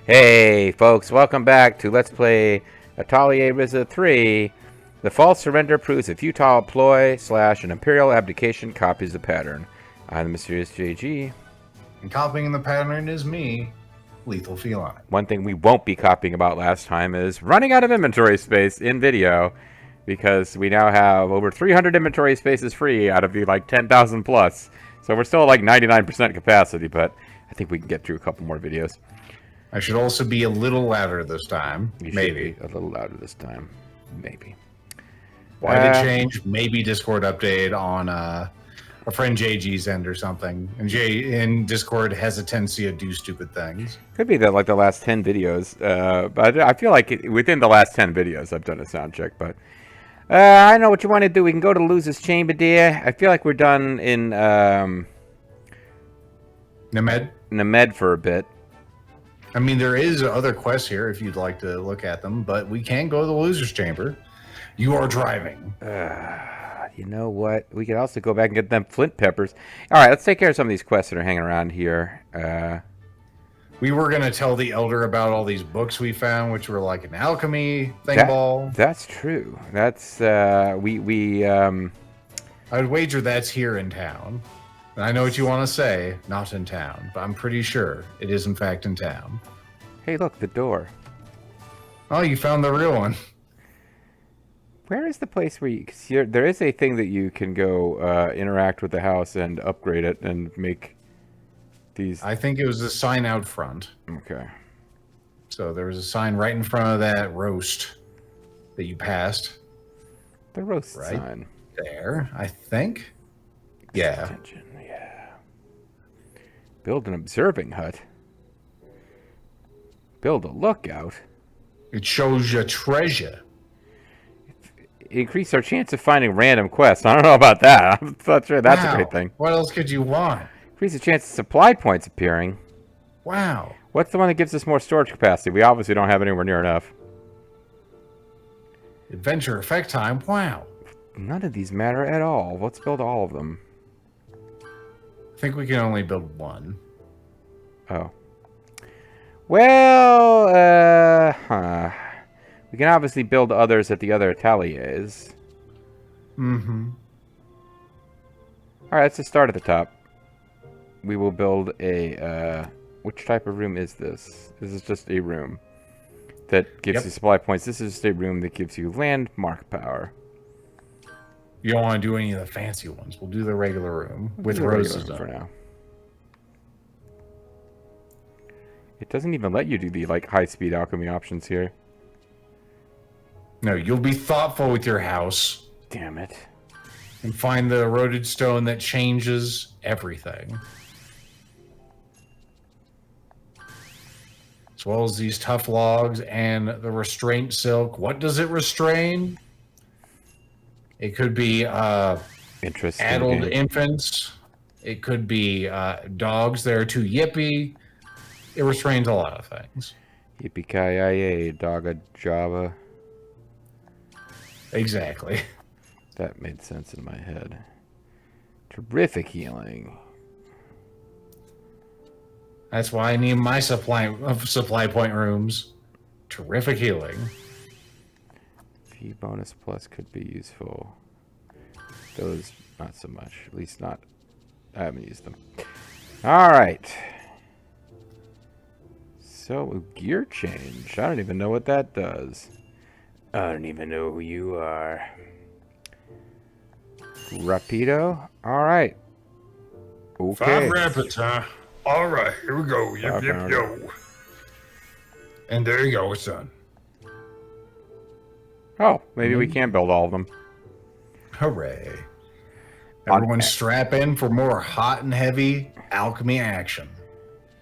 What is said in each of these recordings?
Hey folks, welcome back to Let's Play Atelier Ryza 3. The false surrender proves a futile ploy / an imperial abdication copies the pattern. I'm the mysterious JG. And copying the pattern is me, Lethal Feline. One thing we won't be copying about last time is running out of inventory space in video, because we now have over 300 inventory spaces free out of the like 10,000 plus. So we're still at like 99% capacity, but I think we can get through a couple more videos. I should also be a little louder this time. Maybe. A little louder this time. Maybe. Why did change? Maybe Discord update on a friend JG's end or something. And Jay in Discord has a tendency to do stupid things. Could be that like the last 10 videos. But I feel like within the last 10 videos I've done a sound check. But I know what you want to do. We can go to Luz's chamber, dear. I feel like we're done in Named for a bit. I mean, there is other quests here if you'd like to look at them, but we can go to the loser's chamber. You are driving. You know what? We could also go back and get them flint peppers. All right, let's take care of some of these quests that are hanging around here. We were going to tell the elder about all these books we found, which were like an alchemy thing ball. That's true. That's, I would wager that's here in town. And I know what you want to say, not in town, but I'm pretty sure it is in fact in town. Hey, look, the door. Oh, you found the real one. Where is the place where you... Cause there is a thing that you can go interact with the house and upgrade it and make these... I think it was a sign out front. Okay. So there was a sign right in front of that roast that you passed. The roast sign. There, I think. Yeah. Attention. Yeah. Build an observing hut. Build a lookout. It shows you treasure. Increase our chance of finding random quests. I don't know about that. I'm not sure that's a great thing. What else could you want? Increase the chance of supply points appearing. Wow. What's the one that gives us more storage capacity? We obviously don't have anywhere near enough. Adventure effect time. Wow. None of these matter at all. Let's build all of them. I think we can only build one. Oh. Well, we can obviously build others at the other ateliers. Mm-hmm. Alright, let's just start at the top. We will build a, which type of room is this? This is just a room that gives you supply points. This is just a room that gives you landmark power. You don't want to do any of the fancy ones. We'll do the regular room with roses for now. It doesn't even let you do the like high-speed alchemy options here. No, you'll be thoughtful with your house. Damn it. And find the eroded stone that changes everything. As well as these tough logs and the restraint silk. What does it restrain? It could be addled infants. It could be dogs that are too yippy. It restrains a lot of things. Yippee-ki-yay, dogga java. Exactly. That made sense in my head. Terrific healing. That's why I need my supply point rooms. Terrific healing. V bonus plus could be useful. Those, not so much. At least not. I haven't used them. Alright. So, gear change. I don't even know what that does. I don't even know who you are. Rapido? Alright. Okay. 5 rapids, huh? Alright, here we go. Yep, yo. And there you go, it's done. Oh, maybe we can build all of them. Hooray. Everyone strap in for more hot and heavy alchemy action.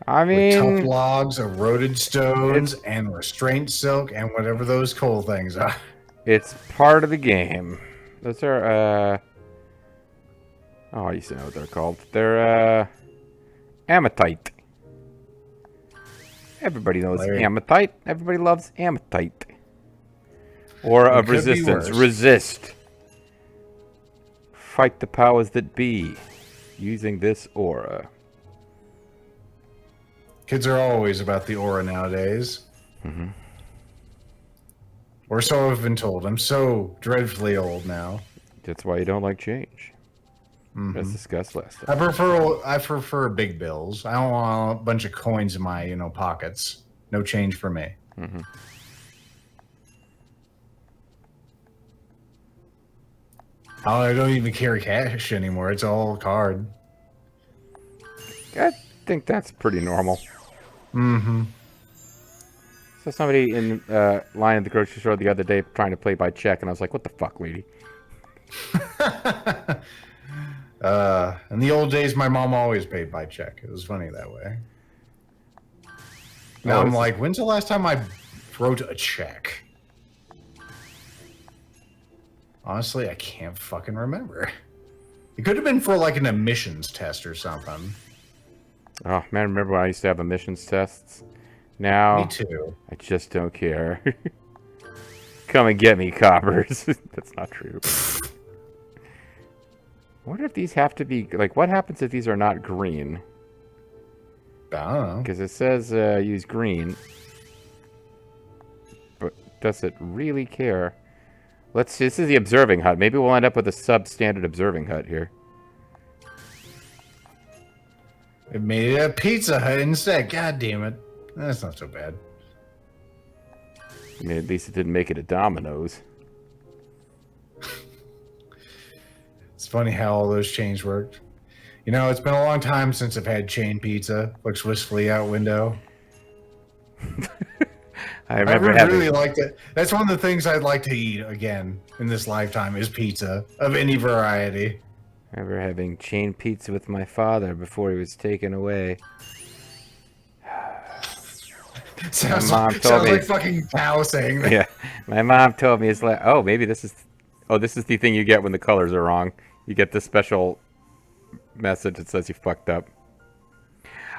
I mean... With tough logs, eroded stones, and restraint silk, and whatever those cool things are. It's part of the game. Those are, oh, I used to know what they're called. They're, amethyte. Everybody knows amethyte. Everybody loves amethyte. Aura of resistance. Resist. Fight the powers that be using this aura. Kids are always about the aura nowadays. Mm-hmm. Or so I've been told. I'm so dreadfully old now. That's why you don't like change. Mm-hmm. As discussed last time. I prefer big bills. I don't want a bunch of coins in my pockets. No change for me. Mm-hmm. I don't even carry cash anymore. It's all card. I think that's pretty normal. Mm-hmm. So somebody in line at the grocery store the other day trying to play by check, and I was like, "What the fuck, lady?" In the old days, my mom always paid by check. It was funny that way. Now I'm like, when's the last time I wrote a check? Honestly, I can't fucking remember. It could have been for like an emissions test or something. Oh man, remember when I used to have emissions tests? Now, me too. I just don't care. Come and get me, coppers. That's not true. I wonder if these have to be like. What happens if these are not green? I don't know. Because it says use green, but does it really care? Let's see. This is the observing hut. Maybe we'll end up with a substandard observing hut here. It made it a Pizza Hut instead. God damn it. That's not so bad. I mean, at least it didn't make it a Domino's. It's funny how all those chains worked. You know, it's been a long time since I've had chain pizza. Looks wistfully out window. I remember having... really liked it. That's one of the things I'd like to eat again in this lifetime is pizza of any variety. I remember having chain pizza with my father before he was taken away. sounds like fucking Tao saying that. Yeah, my mom told me it's like, oh, maybe this is the thing you get when the colors are wrong. You get this special message that says you fucked up.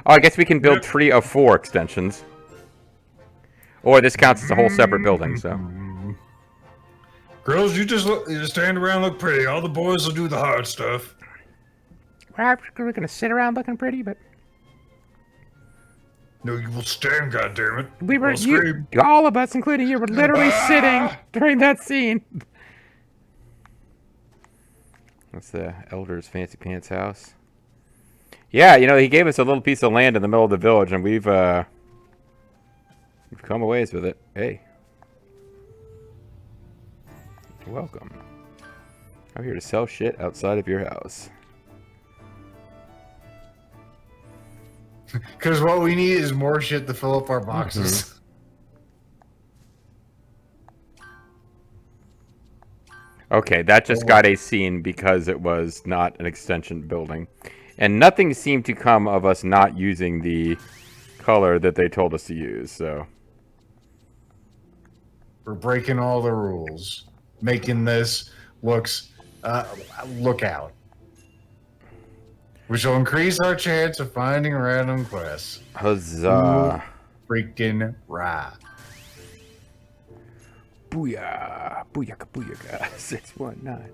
Oh, I guess we can build 3 of 4 extensions. Or this counts as a whole separate building, so. Girls, you just stand around and look pretty. All the boys will do the hard stuff. We're gonna sit around looking pretty, but... No, you will stand, goddammit. We were, all of us, including you, were literally sitting during that scene. That's the Elder's Fancy Pants house. Yeah, you know, he gave us a little piece of land in the middle of the village, and we've come a ways with it. Hey. Welcome. I'm here to sell shit outside of your house. Because what we need is more shit to fill up our boxes. Mm-hmm. Okay, that just got a scene because it was not an extension building. And nothing seemed to come of us not using the color that they told us to use, so... We're breaking all the rules. Making this look out. Which will increase our chance of finding random quests. Huzzah. Freaking right. Booyah. Booyaka booyaka. 619.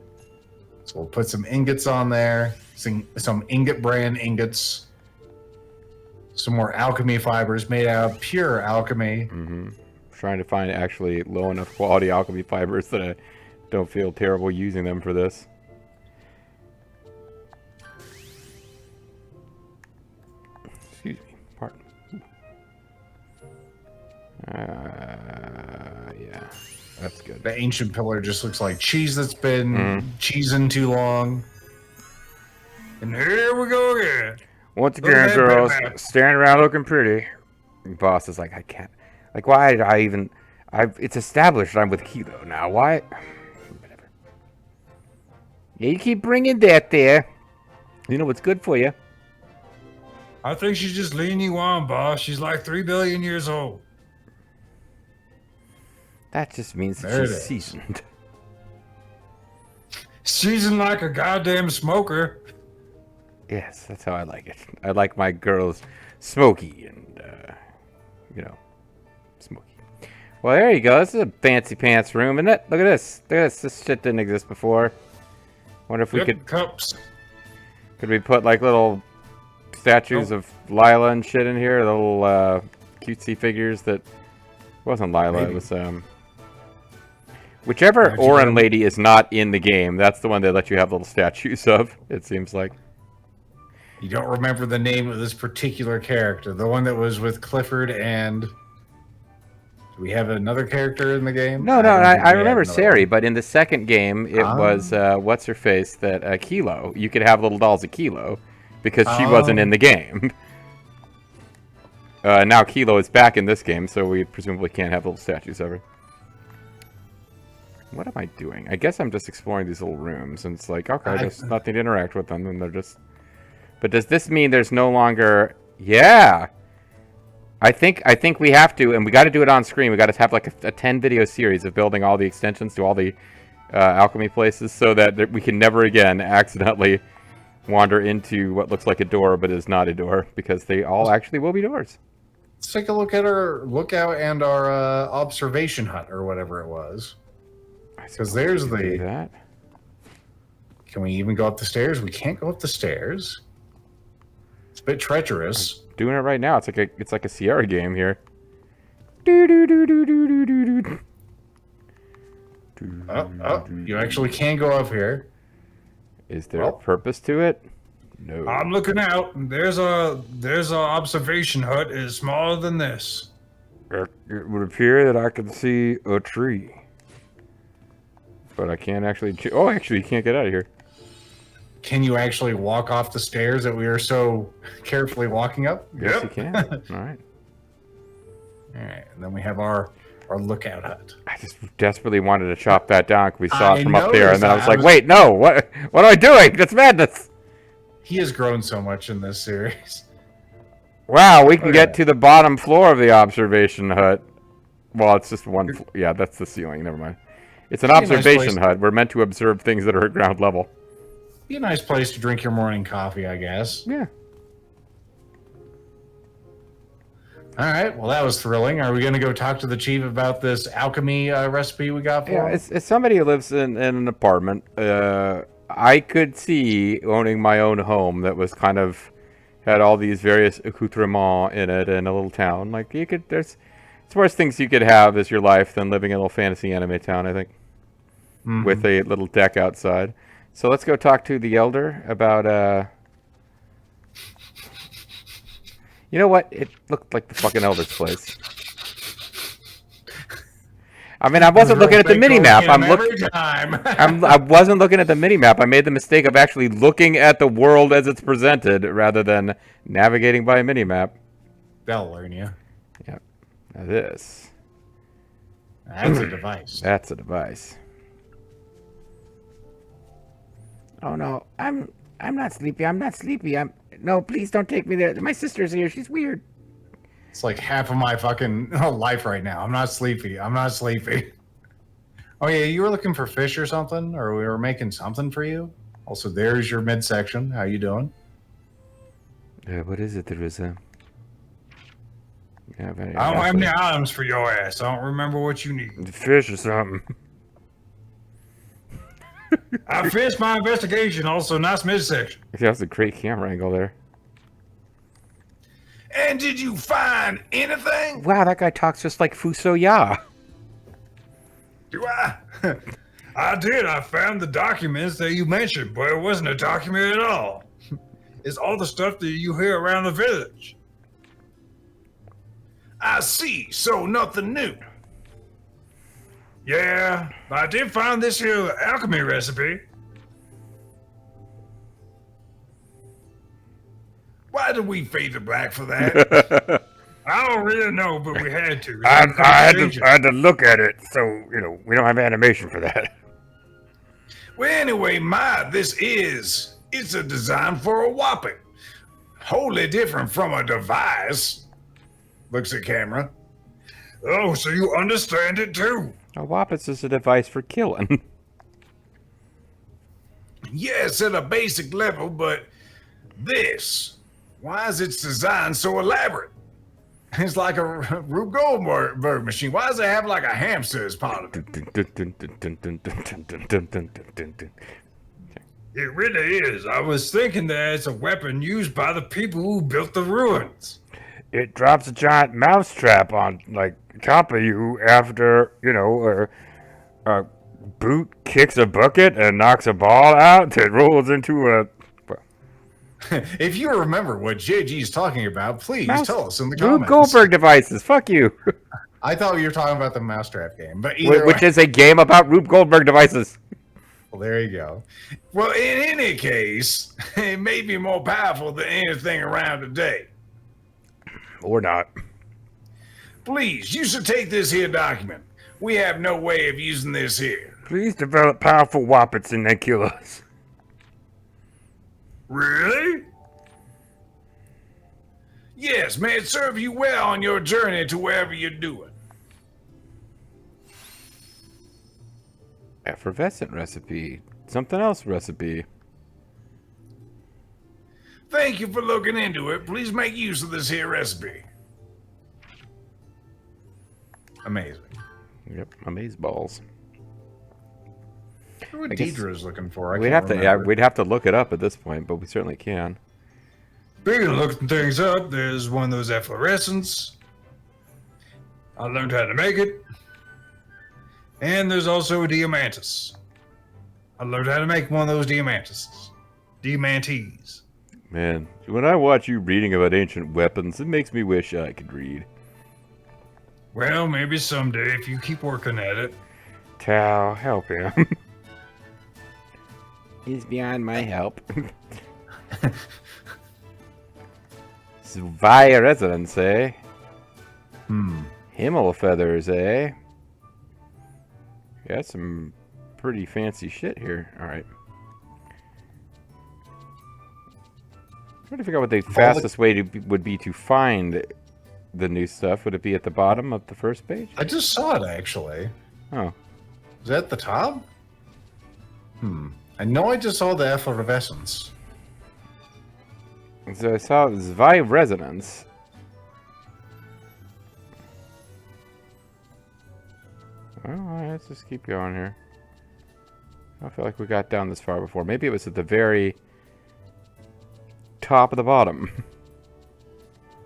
So we'll put some ingots on there. Some ingot brand ingots. Some more alchemy fibers made out of pure alchemy. Mm-hmm. Trying to find actually low enough quality alchemy fibers that I don't feel terrible using them for this. Excuse me. Pardon. Yeah. That's good. The ancient pillar just looks like cheese that's been cheesing too long. And here we go again. Once again, girls, standing around looking pretty. The boss is like, I can't. Like, why did I even... it's established I'm with Kilo now. Why? Whatever. Yeah, you keep bringing that there. You know what's good for you. I think she's just leading you on, boss. She's like 3 billion years old. That just means that she's seasoned. Seasoned like a goddamn smoker. Yes, that's how I like it. I like my girls smoky and, smoky. Well, there you go. This is a fancy pants room, isn't it? Look at this. Look at this. This shit didn't exist before. Wonder if we could... Cups. Could we put, like, little statues of Lila and shit in here. The little cutesy figures that wasn't Lila. Maybe. It was whichever Orin lady is not in the game. That's the one they let you have little statues of. It seems like. You don't remember the name of this particular character, the one that was with Clifford and. Do we have another character in the game? No, I remember Sari, but in the second game, it was, what's her face, that, Kilo. You could have little dolls of Kilo, because she wasn't in the game. Now Kilo is back in this game, so we presumably can't have little statues of her. What am I doing? I guess I'm just exploring these little rooms, and it's like, okay, there's nothing to interact with them, and they're just... But does this mean there's no longer... Yeah! I think we have to, and we got to do it on screen. We got to have like a 10 video series of building all the extensions to all the alchemy places, so that we can never again accidentally wander into what looks like a door but is not a door, because they all actually will be doors. Let's take a look at our lookout and our observation hut or whatever it was. Because there's the. That. Can we even go up the stairs? We can't go up the stairs. It's a bit treacherous. Doing it right now. It's like a Sierra game here. Oh, you actually can go up here. Is there a purpose to it? No. I'm looking out. There's a observation hut. It's smaller than this. It would appear that I can see a tree, but I can't actually. Oh, actually, you can't get out of here. Can you actually walk off the stairs that we are so carefully walking up? Yes, you can. All right. All right, and then we have our lookout hut. I just desperately wanted to chop that down because we saw it from up there, and then I was like, wait, no, what am I doing? That's madness. He has grown so much in this series. Wow, we can get to the bottom floor of the observation hut. Well, it's just one. Yeah, that's the ceiling. Never mind. It's an observation hut. We're meant to observe things that are at ground level. Be a nice place to drink your morning coffee, I guess. Yeah. All right. Well, that was thrilling. Are we going to go talk to the chief about this alchemy recipe we got for him? Yeah, it's somebody who lives in an apartment. I could see owning my own home that was kind of had all these various accoutrements in it in a little town. Like you could, it's worse things you could have as your life than living in a little fantasy anime town, I think, with a little deck outside. So let's go talk to the elder about, you know what? It looked like the fucking elder's place. I mean, I wasn't looking at the mini-map. I wasn't looking at the mini-map. I made the mistake of actually looking at the world as it's presented rather than navigating by a mini-map. That'll learn you. Yep. Now this. That's a device. That's a device. Oh no, I'm not sleepy. I'm not sleepy. No, please don't take me there. My sister's here. She's weird. It's like half of my fucking life right now. I'm not sleepy. I'm not sleepy. Oh yeah, you were looking for fish or something, or we were making something for you. Also, there's your midsection. How you doing? What is it, Ryza? I don't have any items for your ass. I don't remember what you need. Fish or something. I finished my investigation. Also, nice midsection. That's a great camera angle there. And did you find anything? Wow, that guy talks just like Fuso Ya. Do I? I did. I found the documents that you mentioned, but it wasn't a document at all. It's all the stuff that you hear around the village. I see. So nothing new. Yeah, I did find this here alchemy recipe. Why did we fade to black for that? I don't really know, but we had to. I had to look at it, so, you know, we don't have animation for that. Well, anyway, it's a design for a whopping. Wholly different from a device. Looks at camera. Oh, so you understand it too. A Wappets is a device for killing. Yes, at a basic level, but this, why is its design so elaborate? It's like a Rube Goldberg machine. Why does it have like a hamster as part of it? It really is. I was thinking that it's a weapon used by the people who built the ruins. It drops a giant mousetrap on, like, top of you after, you know, a boot kicks a bucket and knocks a ball out that rolls into a... If you remember what JG's talking about, please tell us in the Rube comments. Goldberg devices, fuck you. I thought you were talking about the Mousetrap game, but either Which way, is a game about Rube Goldberg devices. well, there you go. Well, in any case, it may be more powerful than anything around today. Or not. Please, you should take this here document. We have no way of using this here. Please develop powerful wappets and then kill us. Really? Yes, may it serve you well on your journey to wherever you're doing. Effervescent recipe. Something else recipe. Thank you for looking into it. Please make use of this here recipe. Amazing. Yep, amazeballs. What I guess Deidre's looking for? We'd have to look it up at this point, but we certainly can. Speaking of looking things up, there's one of those efflorescents. I learned how to make it. And there's also a diamantus. I learned how to make one of those diamantuses. Diamantes. Man, when I watch you reading about ancient weapons, it makes me wish I could read. Well, maybe someday if you keep working at it. Tao, help him. He's beyond my help. Zwei residence, eh? Himmel feathers, eh? Got some pretty fancy shit here. Alright. Trying to figure out what the fastest way would be to find the new stuff. Would it be at the bottom of the first page? I just saw it, actually. Oh. Is that the top? I know I just saw the effervescence. So I saw Zwei resonance. Well, alright, let's just keep going here. I feel like we got down this far before. Maybe it was at the very top of the bottom.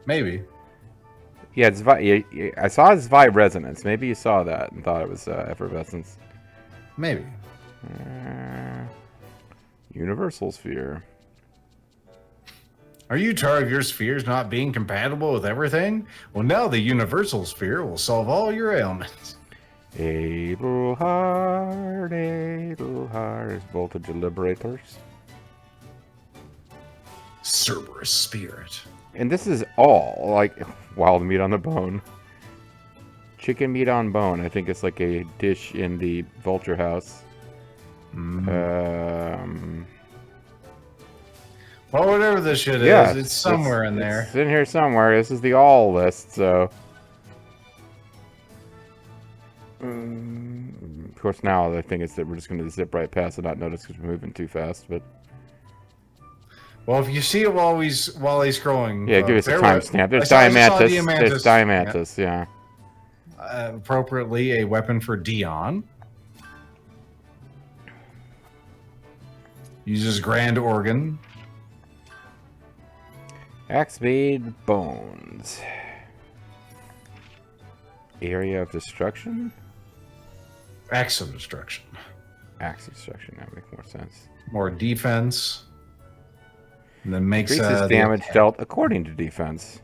Maybe. Yeah, it's I saw Zwei resonance. Maybe you saw that and thought it was effervescence. Maybe. Universal sphere. Are you tired of your spheres not being compatible with everything? Well, now the universal sphere will solve all your ailments. Abelhard is voltage liberators. Cerberus spirit. And this is all, like, wild meat on the bone. Chicken meat on bone. I think it's like a dish in the vulture house. Well, whatever this shit is, it's somewhere in there. It's in here somewhere. This is the all list, so... of course, now the thing is that we're just going to zip right past and not notice because we're moving too fast, but... Well, if you see it while he's scrolling... Yeah, give us a timestamp. There's Diamantus. There's Diamantus, yeah. Appropriately, a weapon for Dion. Uses Grand Organ. Axe-made bones. Area of destruction? Axe of destruction. Axe of destruction, that would make more sense. More defense. And then makes increases damage dealt according to defense.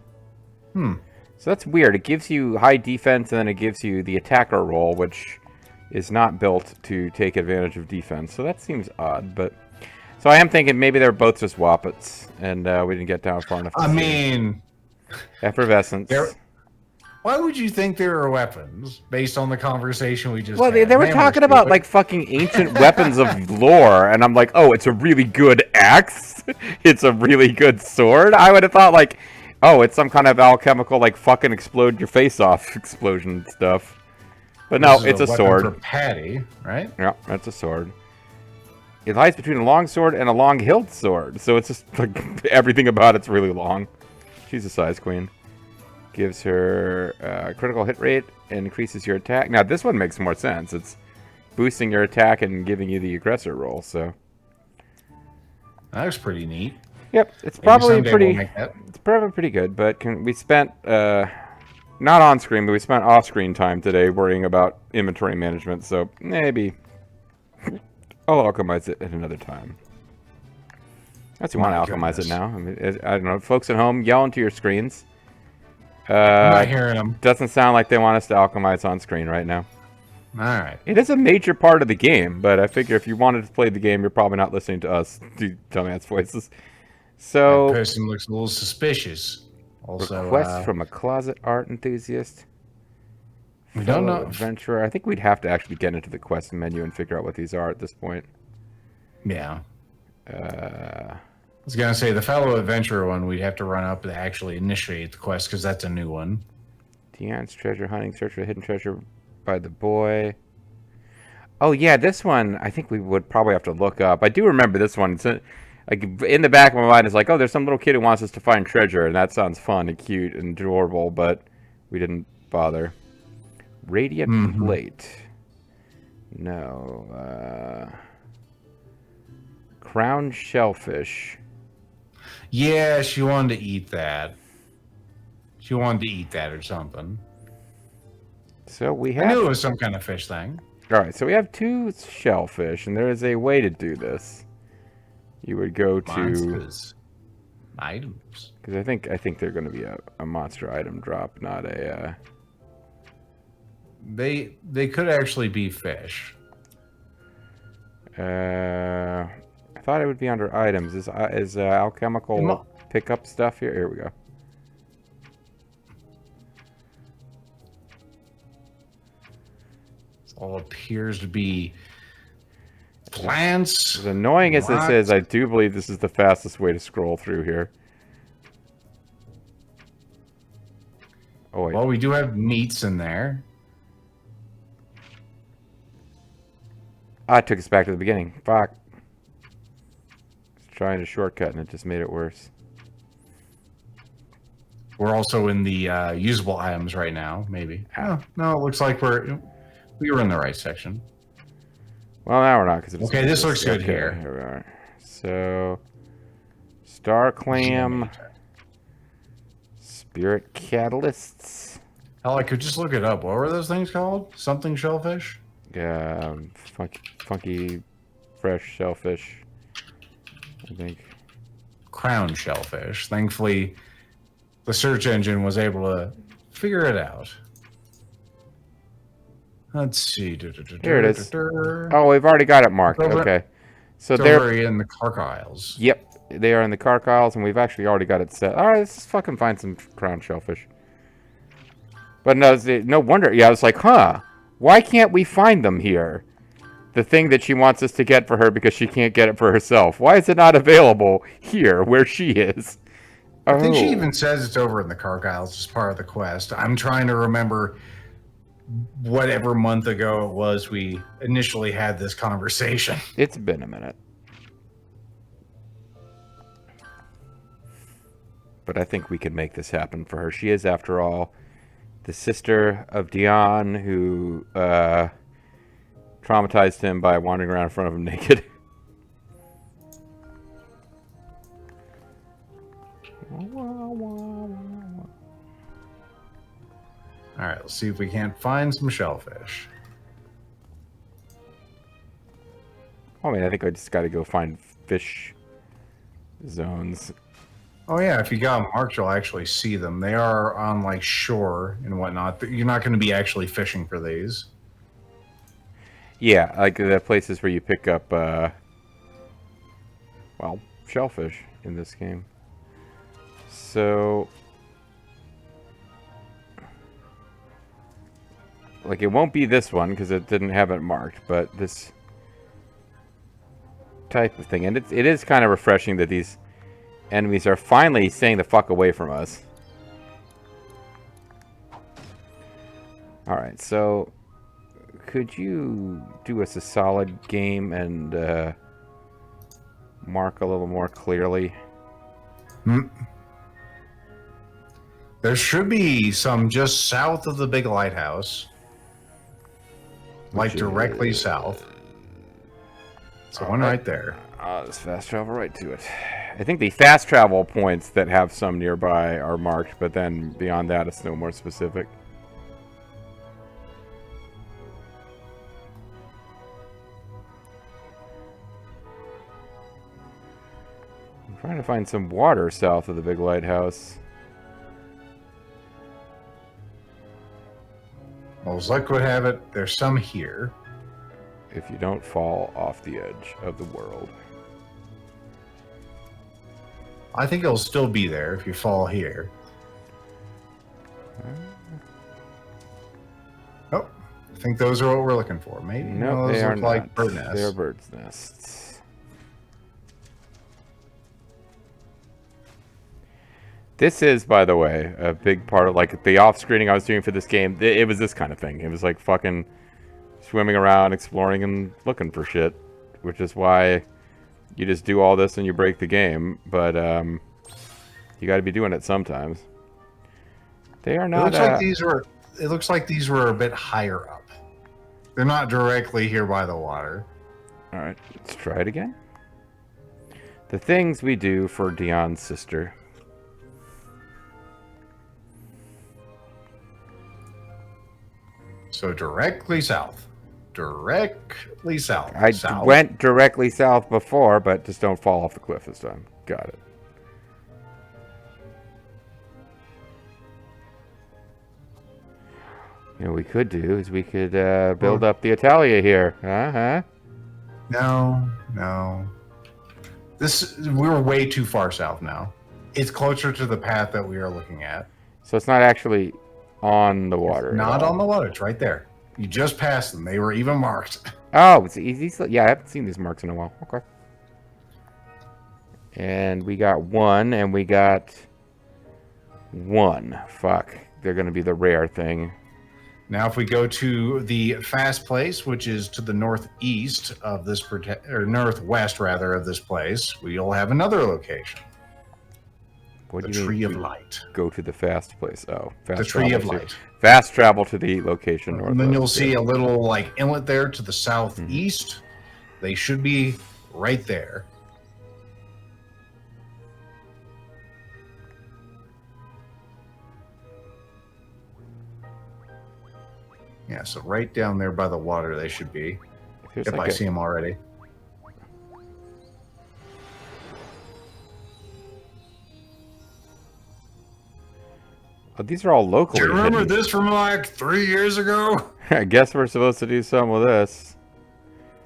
So that's weird. It gives you high defense and then it gives you the attacker roll, which is not built to take advantage of defense. So that seems odd, but... So I am thinking maybe they're both just Wappets, and we didn't get down far enough. I mean... Effervescence. Why would you think there are weapons, based on the conversation we just had? They were talking about, like, fucking ancient weapons of lore, and I'm like, oh, it's a really good axe? It's a really good sword? I would have thought, like, oh, it's some kind of alchemical, like, fucking explode your face off explosion stuff. But no, it's a sword. For Patty, right? Yeah, that's a sword. It lies between a long sword and a long hilt sword, so it's just like everything about it's really long. She's a size queen. Gives her critical hit rate and increases your attack. Now this one makes more sense. It's boosting your attack and giving you the aggressor roll. So That was pretty neat. Yep, it's Maybe probably someday pretty. we'll make that. It's probably pretty good, but we spent not on screen, but we spent off screen time today worrying about inventory management. So maybe I'll alchemize it at another time. Unless you want to alchemize it now. I mean, I don't know. Folks at home, yell into your screens. I'm not hearing them. Doesn't sound like they want us to alchemize on screen right now. All right. It is a major part of the game, but I figure if you wanted to play the game, you're probably not listening to us do dumbass voices. So, that person looks a little suspicious. Also, request from a closet art enthusiast. We don't know. Adventurer. I think we'd have to actually get into the quest menu and figure out what these are at this point. Yeah. I was gonna say the fellow adventurer one. We'd have to run up to actually initiate the quest because that's a new one. Dion's treasure hunting, search for hidden treasure by the boy. Oh yeah, this one I think we would probably have to look up. I do remember this one. It's like in the back of my mind, it's like, oh, there's some little kid who wants us to find treasure, and that sounds fun and cute and adorable, but we didn't bother. Radiant plate. No. Crown shellfish. Yeah, she wanted to eat that. She wanted to eat that or something. So we have. I knew it was some kind of fish thing. All right, so we have 2 shellfish, and there is a way to do this. You would go to monsters. Items. Because I think they're going to be a monster item drop, not a. They could actually be fish. I thought it would be under items. Is alchemical pickup stuff here? Here we go. It all appears to be plants. As annoying as this is, I do believe this is the fastest way to scroll through here. Oh wait. Well, we do have meats in there. Ah, it took us back to the beginning. Fuck. Trying to shortcut and it just made it worse. We're also in the usable items right now, maybe. Oh, no, it looks like we were in the right section. Well, now we're not because it's okay. This looks good okay, here. Here we are. So, star clam, spirit catalysts. Hell, I could just look it up. What were those things called? Something shellfish? Yeah, funky, fresh shellfish. I think. Crown shellfish. Thankfully, the search engine was able to figure it out. Let's see. Here it is. Oh, we've already got it marked. Okay. So they're in the Carkiles. Yep, they are in the Carkiles, and we've actually already got it set. All right, let's just fucking find some crown shellfish. But no wonder. Yeah, I was like, huh? Why can't we find them here? The thing that she wants us to get for her because she can't get it for herself. Why is it not available here where she is? I think she even says it's over in the Carkiles as part of the quest. I'm trying to remember whatever month ago it was we initially had this conversation. It's been a minute. But I think we can make this happen for her. She is, after all, the sister of Dion, who traumatized him by wandering around in front of him naked. All right, let's see if we can't find some shellfish. I mean, I think I just got to go find fish zones. Oh yeah, if you got them marked, you'll actually see them. They are on like shore and whatnot. You're not going to be actually fishing for these. Yeah, like the places where you pick up, well, shellfish in this game. So, like, it won't be this one because it didn't have it marked, but this type of thing. And it is kind of refreshing that these enemies are finally staying the fuck away from us. Alright, so could you do us a solid game and mark a little more clearly? There should be some just south of the big lighthouse. Like directly south. So one right there. Just fast travel right to it. I think the fast travel points that have some nearby are marked, but then beyond that, it's no more specific. I'm trying to find some water south of the big lighthouse. Well, as luck would have it, there's some here. If you don't fall off the edge of the world. I think it'll still be there if you fall here. Oh, I think those are what we're looking for. Maybe no, those they are look not. like bird nests. They are birds' nests. This is, by the way, a big part of like the off-screening I was doing for this game. It was this kind of thing. It was like fucking swimming around, exploring, and looking for shit, which is why you just do all this and you break the game. But you got to be doing it sometimes. They are not. It looks like these were. It looks like these were a bit higher up. They're not directly here by the water. All right, let's try it again. The things we do for Dion's sister. So directly south. Directly south. I went directly south before, but just don't fall off the cliff this time. Got it. You know what we could do is we could build up the Atelier here. No. We're way too far south now. It's closer to the path that we are looking at. So it's not actually on the water. It's not on the water. It's right there. You just passed them. They were even marked. Oh, it's easy. Yeah, I haven't seen these marks in a while. Okay. And we got one, and we got one. Fuck. They're going to be the rare thing. Now, if we go to the fast place, which is to the northeast of this, or northwest rather of this place, we'll have another location. What the do you Tree mean of Light. Go to the fast place. Oh, fast the Tree of Light. Fast travel to the location north. And then you'll see a little like inlet there to the southeast. They should be right there. Yeah, so right down there by the water they should be. Yep, I see them already. Oh, these are all local. Do you remember this from like 3 years ago? I guess we're supposed to do something with this.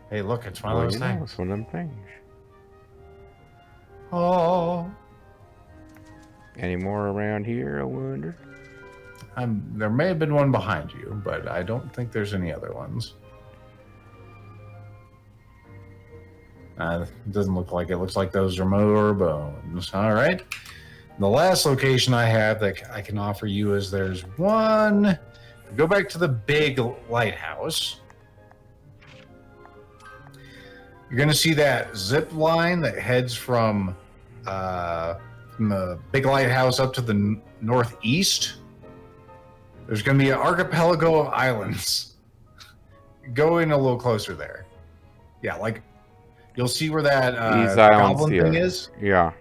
Hey, look, it's one of those things. It's one of them things. Oh. Any more around here, I wonder? There may have been one behind you, but I don't think there's any other ones. It doesn't look like it. Looks like those are more bones. All right. The last location I have that I can offer you is there's one. Go back to the big lighthouse. You're going to see that zip line that heads from the big lighthouse up to the northeast. There's going to be an archipelago of islands. Go in a little closer there. Yeah, like you'll see where that goblin thing is. Yeah.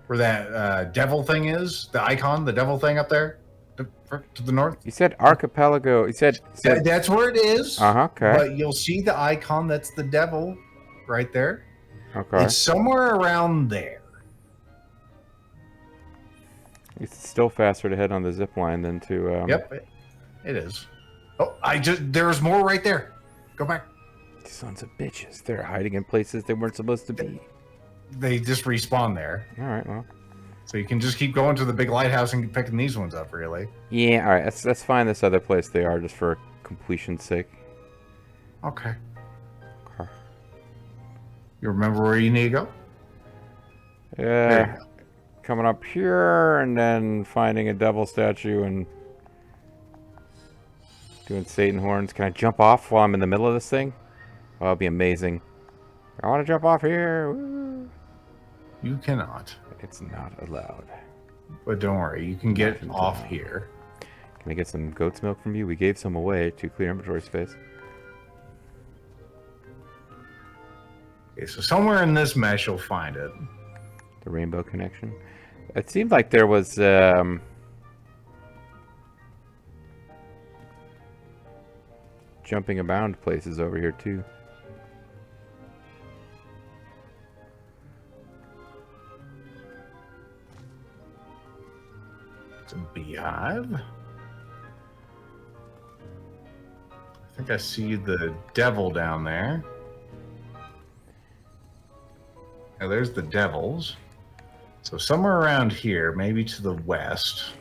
Where that devil thing is, the icon, the devil thing up there to the north. You said archipelago. You said that's where it is. Okay. But you'll see the icon that's the devil right there. Okay. It's somewhere around there. It's still faster to head on the zip line than to. Yep, it is. Oh, there's more right there. Go back. These sons of bitches. They're hiding in places they weren't supposed to be. They just respawn there. All right, well. So you can just keep going to the big lighthouse and picking these ones up, really. Yeah, all right. Let's find this other place they are just for completion's sake. Okay. You remember where you need to go? Yeah. Coming up here and then finding a devil statue and doing Satan horns. Can I jump off while I'm in the middle of this thing? Oh, that'd be amazing. I want to jump off here. Woo. You cannot. It's not allowed. But don't worry, you can get off here. Can I get some goat's milk from you? We gave some away to clear inventory space. Okay, so somewhere in this mesh you'll find it. The rainbow connection. It seemed like there was jumping abound places over here too. It's a beehive. I think I see the devil down there. Now there's the devils. So somewhere around here, maybe to the west.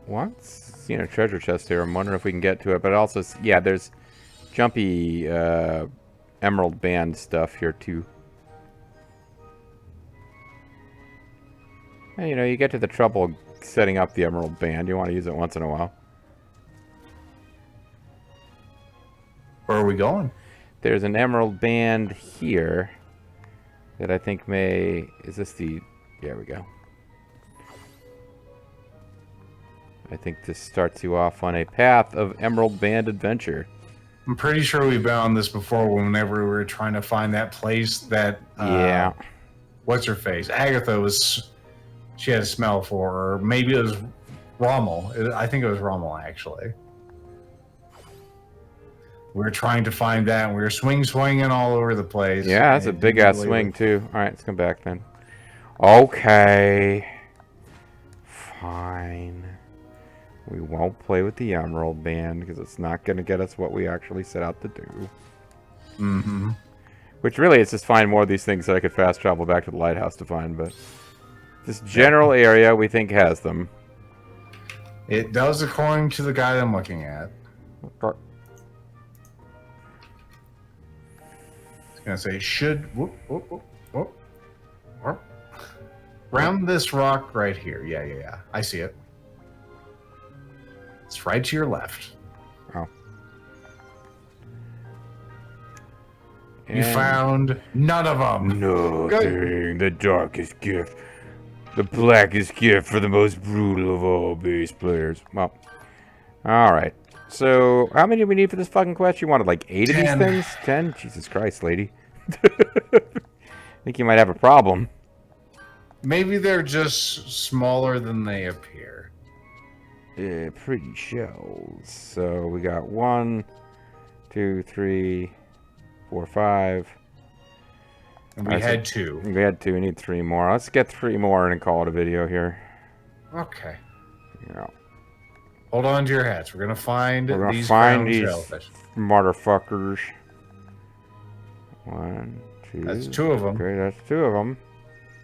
Once seen a treasure chest here. I'm wondering if we can get to it. But also, yeah, there's jumpy emerald band stuff here too. And, you know, you get to the trouble setting up the emerald band. You want to use it once in a while. Where are we going? There's an emerald band here that I think may... Is this the... There we go. I think this starts you off on a path of emerald band adventure. I'm pretty sure we've been on this before whenever we were trying to find that place that... Yeah. What's her face? Agatha was... She had a smell for, or maybe it was Rommel. I think it was Rommel, actually. We were trying to find that, and we were swinging all over the place. Yeah, that's a big-ass swing, too. All right, let's come back, then. Okay. Fine. We won't play with the emerald band, because it's not going to get us what we actually set out to do. Mm-hmm. Which, really, is just find more of these things that I could fast travel back to the lighthouse to find, but... This general area we think has them. It does, according to the guide I'm looking at. Okay. It's gonna say should whoop, whoop, whoop, whoop, whoop. Round this rock right here. Yeah. I see it. It's right to your left. Oh. You found none of them. Nothing. The darkest gift. The blackest gift for the most brutal of all base players. Well, alright. So, how many do we need for this fucking quest? You wanted like 8 of these things? 10? Jesus Christ, lady. I think you might have a problem. Maybe they're just smaller than they appear. Yeah, pretty shells. So, we got 1, 2, 3, 4, 5. And we had 2. We had 2. We need 3 more. Let's get 3 more and call it a video here. Okay. Yeah. Hold on to your hats. We're gonna find these shellfish. Motherfuckers. 1, 2. That's 2 of them. Okay, that's 2 of them.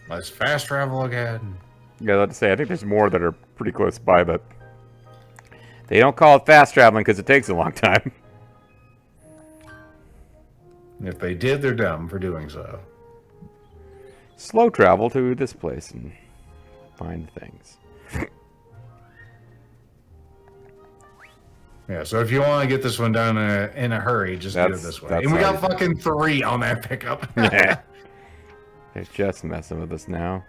Let's fast travel again. Yeah, let's say I think there's more that are pretty close by, but they don't call it fast traveling because it takes a long time. If they did, they're dumb for doing so. Slow travel to this place and find things. Yeah, so if you want to get this one done in a hurry, just do it this way. And we got fucking 3 on that pickup. Yeah. They're just messing with us now.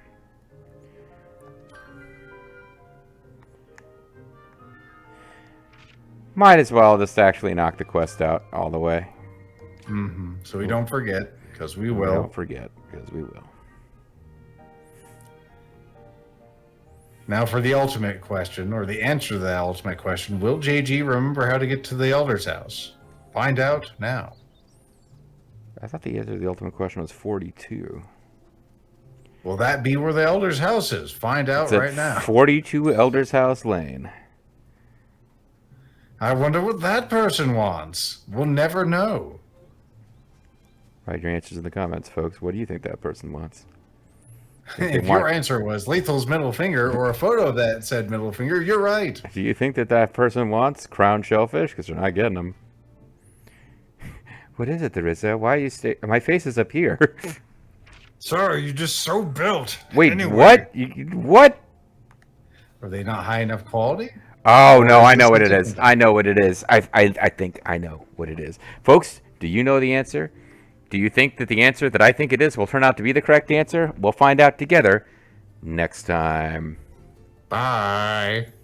Might as well just actually knock the quest out all the way. Mm-hmm. So we don't forget, because we will. Don't forget, because we will. Now for the ultimate question, or the answer to the ultimate question, will JG remember how to get to the Elder's house? Find out now. I thought the answer to the ultimate question was 42. Will that be where the Elder's house is? Find out right now. 42 Elder's House Lane. I wonder what that person wants. We'll never know. Write your answers in the comments, folks. What do you think that person wants? If your answer was Lethal's middle finger or a photo that said middle finger, you're right. Do you think that that person wants crown shellfish? Because they're not getting them. What is it, Ryza? Why are you my face is up here. Sir, you're just so built. Wait, anyway. what? What? Are they not high enough quality? Oh, no, I know what it is. I know what it is. I think I know what it is. Folks, do you know the answer? Do you think that the answer that I think it is will turn out to be the correct answer? We'll find out together next time. Bye.